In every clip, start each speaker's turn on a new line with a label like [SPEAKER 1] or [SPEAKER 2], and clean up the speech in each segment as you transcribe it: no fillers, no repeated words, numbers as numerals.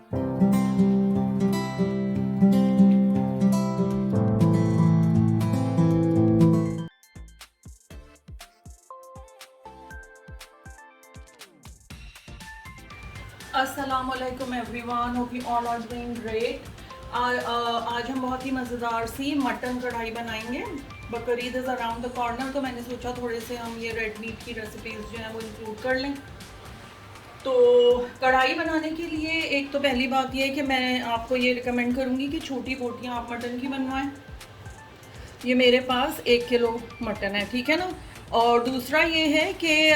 [SPEAKER 1] अस्सलामुअलैकुम everyone, hope you all are doing great. आज हम बहुत ही मज़ेदार सी मटन कढ़ाई बनाएंगे। Bakrid is around the corner, तो मैंने सोचा थोड़े से हम ये रेड मीट की रेसिपीज़ जो हैं वो इंक्लूड कर लें। तो कढ़ाई बनाने के लिए एक तो पहली बात ये है कि मैं आपको ये रिकमेंड करूँगी कि छोटी बोटियाँ आप मटन की बनवाएं। ये मेरे पास 1 किलो मटन है, ठीक है ना। और दूसरा ये है कि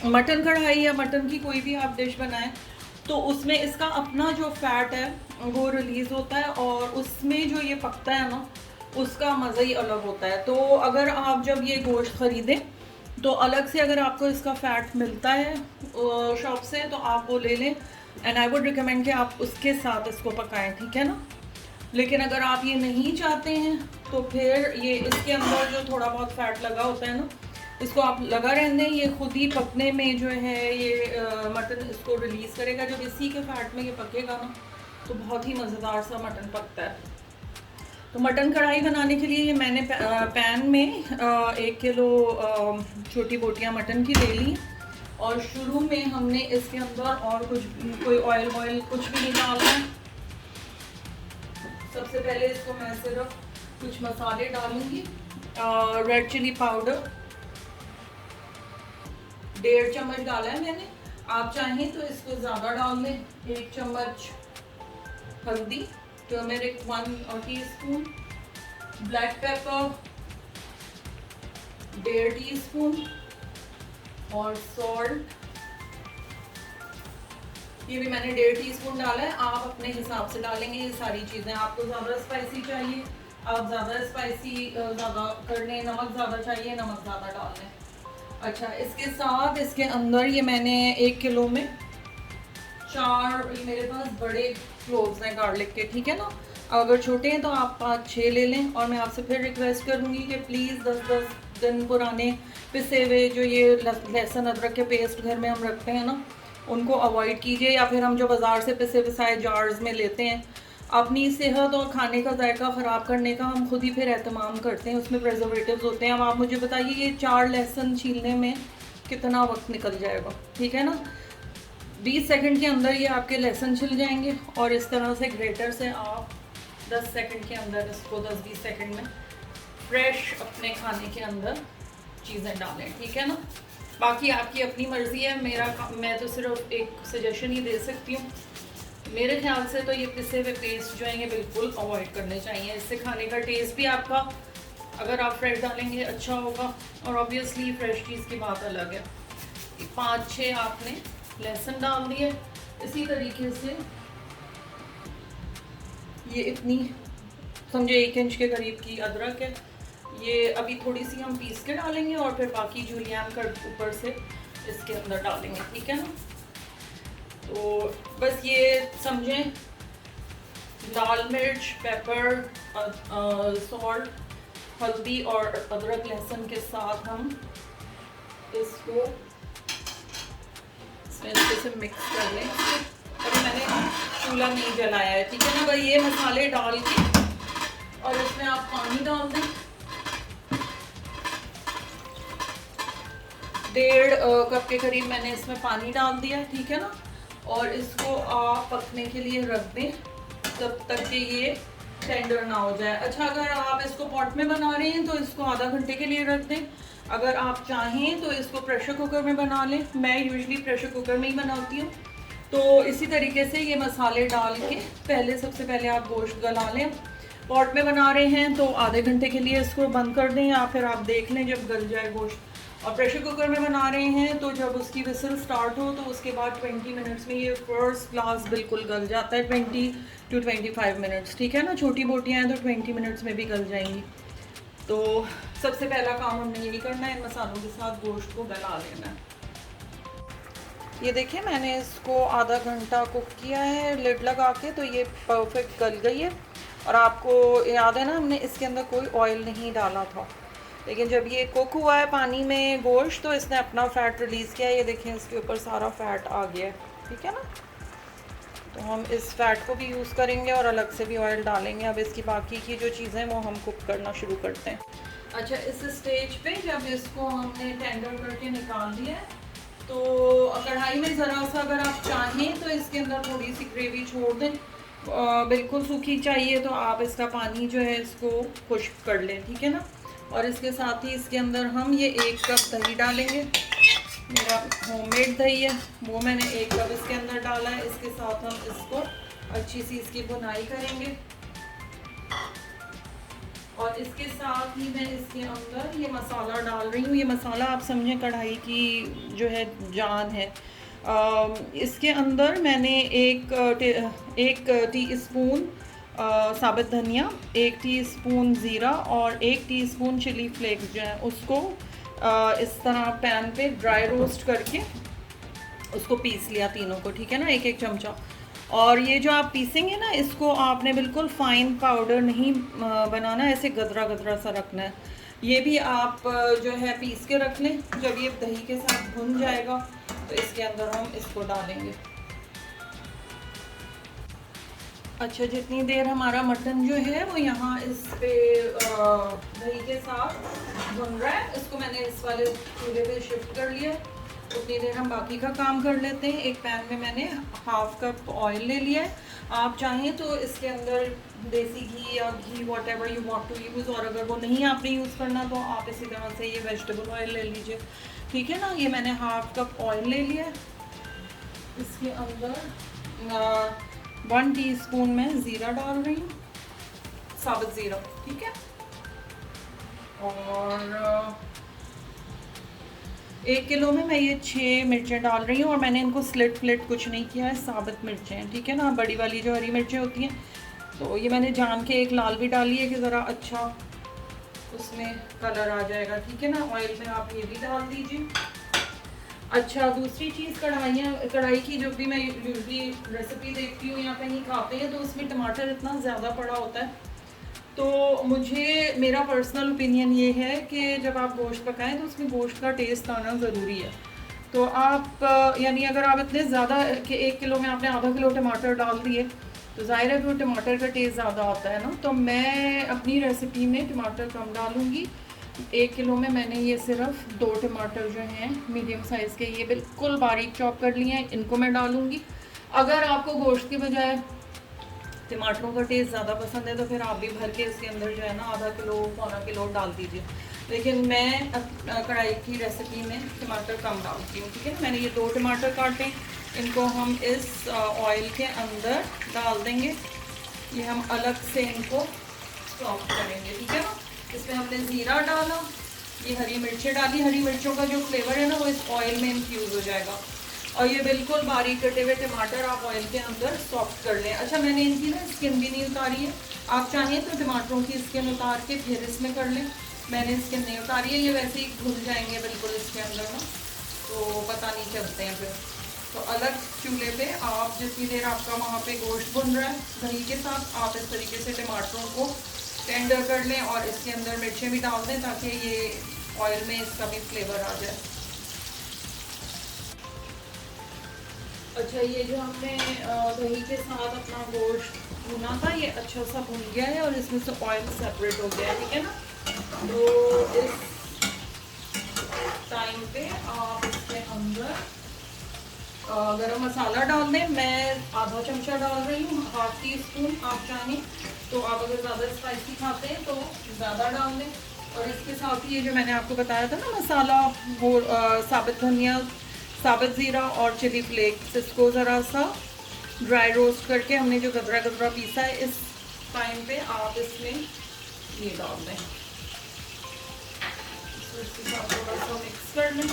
[SPEAKER 1] मटन कढ़ाई या मटन की कोई भी आप डिश बनाएं तो उसमें इसका अपना जो फैट है वो रिलीज़ होता है, और उसमें जो ये पकता है ना उसका मज़ा ही अलग होता है। तो अगर आप जब ये गोश्त ख़रीदें तो अलग से अगर आपको इसका फ़ैट मिलता है शॉप से तो आप वो ले लें, एंड आई वुड रिकमेंड कि आप उसके साथ इसको पकाएं, ठीक है ना। लेकिन अगर आप ये नहीं चाहते हैं तो फिर ये इसके अंदर जो थोड़ा बहुत फ़ैट लगा होता है ना, इसको आप लगा रहने दें। ये खुद ही पकने में जो है ये मटन इसको रिलीज़ करेगा। जब इसी के फ़ैट में ये पकेगा ना तो बहुत ही मज़ेदार सा मटन पकता है। तो मटन कढ़ाई बनाने के लिए ये मैंने पैन में 1 किलो छोटी बोटियाँ मटन की ले ली। और शुरू में हमने इसके अंदर और कोई ऑयल कुछ भी नहीं डालना है। सबसे पहले इसको मैं सिर्फ कुछ मसाले डालूंगी। रेड चिली पाउडर 1.5 चम्मच डाला है मैंने, आप चाहें तो इसको ज़्यादा डाल लें। 1 चम्मच हल्दी, turmeric 1 teaspoon, black pepper 1.5 teaspoon और सॉल्ट ये भी मैंने 1.5 टीस्पून डाला है। आप अपने हिसाब से डालेंगे ये सारी चीज़ें। आपको ज़्यादा स्पाइसी चाहिए आप ज़्यादा स्पाइसी ज़्यादा कर लें, नमक ज़्यादा चाहिए नमक ज़्यादा डाल लें। अच्छा, इसके साथ इसके अंदर ये मैंने 1 किलो में 4 मेरे पास बड़े क्लोव्स हैं गार्लिक के, ठीक है ना। अगर छोटे हैं तो आप 5-6 ले लें। और मैं आपसे फिर रिक्वेस्ट करूँगी कि प्लीज़ 10-10 दिन पुराने पिसे हुए जो ये लहसुन अदरक के पेस्ट घर में हम रखते हैं ना उनको अवॉइड कीजिए, या फिर हम जो बाज़ार से पिसे पिसाए जार्स में लेते हैं। अपनी सेहत और खाने का जायका ख़राब करने का हम खुद ही फिर एहतमाम करते हैं, उसमें प्रिजर्वेटिव्स होते हैं। अब आप मुझे बताइए ये 4 लहसुन छीलने में कितना वक्त निकल जाएगा, ठीक है ना। 20 सेकंड के अंदर ये आपके लहसुन छिल जाएंगे। और इस तरह से ग्रेटर से आप 10 सेकंड के अंदर इसको 10-20 सेकंड में फ्रेश अपने खाने के अंदर चीज़ें डालें, ठीक है ना। बाकी आपकी अपनी मर्ज़ी है। मैं तो सिर्फ एक सजेशन ही दे सकती हूँ। मेरे ख्याल से तो ये पिसे हुए पेस्ट जो हैं ये बिल्कुल अवॉइड करने चाहिए। इससे खाने का टेस्ट भी आपका अगर आप फ्रेश डालेंगे अच्छा होगा, और ऑब्वियसली फ्रेश चीज़ की बात अलग है। 5-6 आपने लहसुन डाल दिए। इसी तरीके से ये इतनी समझे 1 इंच के करीब की अदरक है, ये अभी थोड़ी सी हम पीस के डालेंगे और फिर बाकी जुलियन कर ऊपर से इसके अंदर डालेंगे, ठीक है ना। तो बस ये समझें, लाल मिर्च, पेपर, सॉल्ट, हल्दी और अदरक लहसुन के साथ हम इसको अच्छे से मिक्स कर लें। अभी मैंने चूल्हा नहीं जलाया है, ठीक है ना भाई। ये मसाले डाल के और इसमें आप पानी डाल दें। 1.5 कप के करीब मैंने इसमें पानी डाल दिया, ठीक है ना। और इसको आप पकने के लिए रख दें तब तक कि ये टेंडर ना हो जाए। अच्छा, अगर आप इसको पॉट में बना रहे हैं तो इसको आधा घंटे के लिए रख दें। अगर आप चाहें तो इसको प्रेशर कुकर में बना लें। मैं यूजुअली प्रेशर कुकर में ही बनाती हूँ। तो इसी तरीके से ये मसाले डाल के सबसे पहले आप गोश्त गला लें। पॉट में बना रहे हैं तो आधे घंटे के लिए इसको बंद कर दें, या फिर आप देख लें जब गल जाए गोश्त। और प्रेशर कुकर में बना रहे हैं तो जब उसकी विसल स्टार्ट हो तो उसके बाद 20 मिनट्स में ये फर्स्ट क्लास बिल्कुल गल जाता है। 20 to 25 मिनट्स, ठीक है ना। छोटी बोटियाँ हैं तो 20 मिनट्स में भी गल जाएंगी। तो सबसे पहला काम हमने यही करना है, इन मसालों के साथ गोश्त को गला लेना है। ये देखिए मैंने इसको आधा घंटा कुक किया है लिड लगा के, तो ये परफेक्ट गल गई है। और आपको याद है ना हमने इसके अंदर कोई ऑयल नहीं डाला था, लेकिन जब ये कुक हुआ है पानी में गोश्त तो इसने अपना फ़ैट रिलीज़ किया है। ये देखें इसके ऊपर सारा फ़ैट आ गया है, ठीक है ना। तो हम इस फैट को भी यूज़ करेंगे और अलग से भी ऑयल डालेंगे। अब इसकी बाकी की जो चीज़ें वो हम कुक करना शुरू करते हैं। अच्छा, इस स्टेज पे जब इसको हमने टेंडर करके निकाल दिया है तो कढ़ाई में ज़रा सा अगर आप चाहें तो इसके अंदर थोड़ी सी ग्रेवी छोड़ दें। बिल्कुल सूखी चाहिए तो आप इसका पानी जो है इसको खुश्क कर लें, ठीक है ना। और इसके साथ ही इसके अंदर हम ये 1 कप दही डालेंगे। मेरा होममेड दही है, वो मैंने 1 कप इसके अंदर डाला है। इसके साथ हम इसको अच्छी सी इसकी बुनाई करेंगे और इसके साथ ही मैं इसके अंदर ये मसाला डाल रही हूँ। ये मसाला आप समझें कढ़ाई की जो है जान है। इसके अंदर मैंने एक टीस्पून साबुत धनिया, 1 टीस्पून ज़ीरा और 1 टीस्पून चिली फ्लेक्स जो है उसको इस तरह पैन पे ड्राई रोस्ट करके उसको पीस लिया तीनों को, ठीक है ना, 1-1 चमचा। और ये जो आप पीसेंगे ना, इसको आपने बिल्कुल फाइन पाउडर नहीं बनाना, ऐसे गदरा गदरा सा रखना है। ये भी आप जो है पीस के रख लें। जब ये दही के साथ भुन जाएगा तो इसके अंदर हम इसको डालेंगे। अच्छा, जितनी देर हमारा मटन जो है वो यहाँ इस पे दही के साथ भुन रहा है, इसको मैंने इस वाले चूल्हे पे शिफ्ट कर लिया। उतनी देर हम बाकी का काम कर लेते हैं। एक पैन में मैंने 1/2 कप ऑयल ले लिया है। आप चाहें तो इसके अंदर देसी घी या घी whatever you want to use, और अगर वो नहीं आपने यूज़ करना तो आप इसी तरह से ये वेजिटेबल ऑयल ले लीजिए, ठीक है ना। ये मैंने 1/2 कप ऑयल ले लिया है। इसके अंदर 1 टीस्पून में ज़ीरा डाल रही हूँ, साबुत ज़ीरा, ठीक है। और 1 किलो में मैं ये 6 मिर्चें डाल रही हूँ और मैंने इनको स्लिट कुछ नहीं किया है, साबुत मिर्चें हैं, ठीक है ना। बड़ी वाली जो हरी मिर्चें होती हैं, तो ये मैंने जान के एक लाल भी डाली है कि ज़रा अच्छा उसमें कलर आ जाएगा, ठीक है ना। ऑयल में आप ये भी डाल दीजिए। अच्छा, दूसरी चीज़, कढ़ाई की जो भी मैं यूजली रेसिपी देखती हूँ या कहीं खाते हैं तो उसमें टमाटर इतना ज़्यादा पड़ा होता है। तो मेरा पर्सनल ओपिनियन ये है कि जब आप गोश्त पकाएं तो उसमें गोश्त का टेस्ट आना ज़रूरी है। तो आप यानी अगर आप इतने ज़्यादा कि 1 किलो में आपने आधा किलो टमाटर डाल दिए तो ज़ाहिर है कि टमाटर का टेस्ट ज़्यादा आता है ना। तो मैं अपनी रेसिपी में टमाटर कम डालूँगी। 1 किलो में मैंने ये सिर्फ 2 टमाटर जो हैं मीडियम साइज़ के, ये बिल्कुल बारीक चॉप कर लिए हैं, इनको मैं डालूँगी। अगर आपको गोश्त के बजाय टमाटरों का टेस्ट ज़्यादा पसंद है तो फिर आप भी भर के इसके अंदर जो है ना आधा किलो पौना किलो डाल दीजिए। लेकिन मैं कढ़ाई की रेसिपी में टमाटर कम डालती हूँ, ठीक है। मैंने ये 2 टमाटर काटे, इनको हम इस ऑयल के अंदर डाल देंगे। ये हम अलग से इनको सॉफ्ट करेंगे, ठीक है ना। इसमें हमने ज़ीरा डाला, ये हरी मिर्चें डाली। हरी मिर्चों का जो फ्लेवर है ना वो इस ऑयल में इन्फ्यूज़ हो जाएगा। और ये बिल्कुल बारीक कटे हुए टमाटर आप ऑयल के अंदर सॉफ्ट कर लें। अच्छा, मैंने इनकी ना स्किन भी नहीं उतारी है, आप चाहें तो टमाटरों की स्किन उतार के फिर इसमें कर लें। मैंने स्किन नहीं उतारी है, ये वैसे ही घुल जाएंगे बिल्कुल इसके अंदर ना, तो पता नहीं चलते हैं फिर। तो अलग चूल्हे पे आप जितनी देर आपका वहाँ पे गोश्त भुन रहा है दही के साथ, आप इस तरीके से टमाटरों को टेंडर कर लें और इसके अंदर मिर्चें भी डाल दें ताकि ये ऑयल में इसका भी फ्लेवर आ जाए। अच्छा, ये जो हमने दही के साथ अपना गोश्त भुना था ये अच्छा सा भुन गया है और इसमें से ऑयल सेपरेट हो गया है, ठीक है ना। तो इस टाइम पे आप इसके अंदर गरम मसाला डाल दें। मैं आधा चमचा डाल रही हूँ, 1/2 टीस्पून। आप चाहें तो आप अगर ज़्यादा स्पाइसी खाते हैं तो ज़्यादा डाल दें। और इसके साथ ही ये जो मैंने आपको बताया था ना मसाला, वो साबुत धनिया, साबुत ज़ीरा और चिली फ्लेक्स, इसको ज़रा सा ड्राई रोस्ट करके हमने जो गदरा गदरा पीसा है, इस टाइम पे आप इसमें ये डाल दें। इसके साथ थोड़ा सा मिक्स कर लें।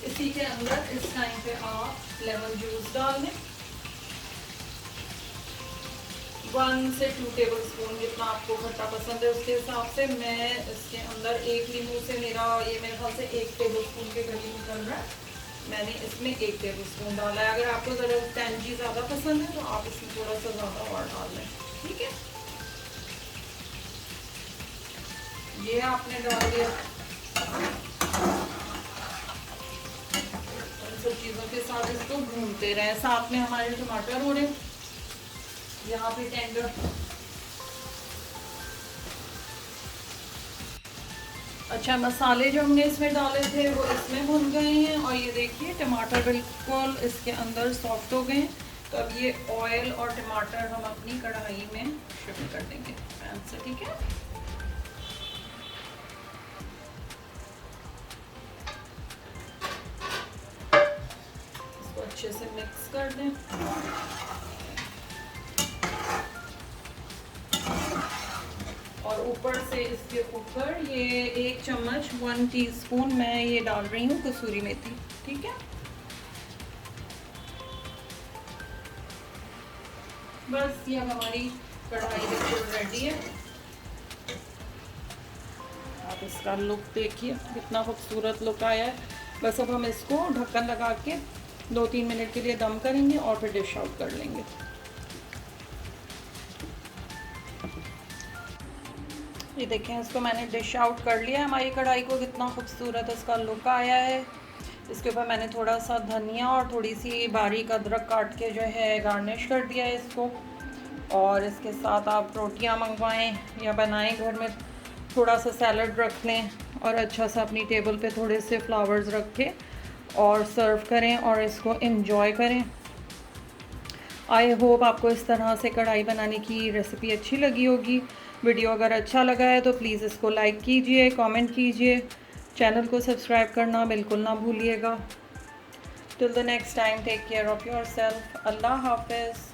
[SPEAKER 1] इसी के अंदर इस टाइम पे आप लेमन जूस डाल दें, 1 से 2 टेबल स्पून, जितना आपको खट्टा पसंद है उसके हिसाब से। मैं इसके अंदर 1 नींबू से मेरे ख्याल से 1 टेबल स्पून के करीब निकल रहा है, मैंने इसमें 1 टेबल स्पून डाला है। अगर आपको ज़रा टैंजी ज़्यादा पसंद है तो आप इसमें थोड़ा सा ज़्यादा और डाल लें, ठीक है। ये आपने डाल दिया। साथ इसको भूनते रहें। साथ में हमारे टमाटर हो रहे यहाँ पे टेंडर। अच्छा, मसाले जो हमने इसमें डाले थे वो इसमें भुन गए हैं और ये देखिए टमाटर बिल्कुल इसके अंदर सॉफ्ट हो गए हैं। तो अब ये ऑयल और टमाटर हम अपनी कढ़ाई में शिफ्ट कर देंगे पैन से, ठीक है। इसको अच्छे से मिक्स कर दें। और ऊपर से इसके ऊपर ये 1 चम्मच 1 टीस्पून मैं ये डाल रही हूँ कसूरी मेथी, ठीक है। बस ये अब हमारी कढ़ाई बिल्कुल रेडी है। आप इसका लुक देखिए कितना खूबसूरत लुक आया है। बस अब हम इसको ढक्कन लगा के 2-3 मिनट के लिए दम करेंगे और फिर डिश आउट कर लेंगे। ये देखें, इसको मैंने डिश आउट कर लिया है। हमारी कढ़ाई को कितना खूबसूरत इसका लुक आया है। इसके ऊपर मैंने थोड़ा सा धनिया और थोड़ी सी बारीक अदरक काट के जो है गार्निश कर दिया है इसको। और इसके साथ आप रोटियां मंगवाएं या बनाएं घर में, थोड़ा सा सैलड रख लें और अच्छा सा अपनी टेबल पे थोड़े से फ्लावर्स रख के और सर्व करें और इसको एंजॉय करें। आई होप आपको इस तरह से कढ़ाई बनाने की रेसिपी अच्छी लगी होगी। वीडियो अगर अच्छा लगा है तो प्लीज़ इसको लाइक कीजिए, कमेंट कीजिए, चैनल को सब्सक्राइब करना बिल्कुल ना भूलिएगा। Till the next time, take care of yourself. अल्लाह हाफ़िज़।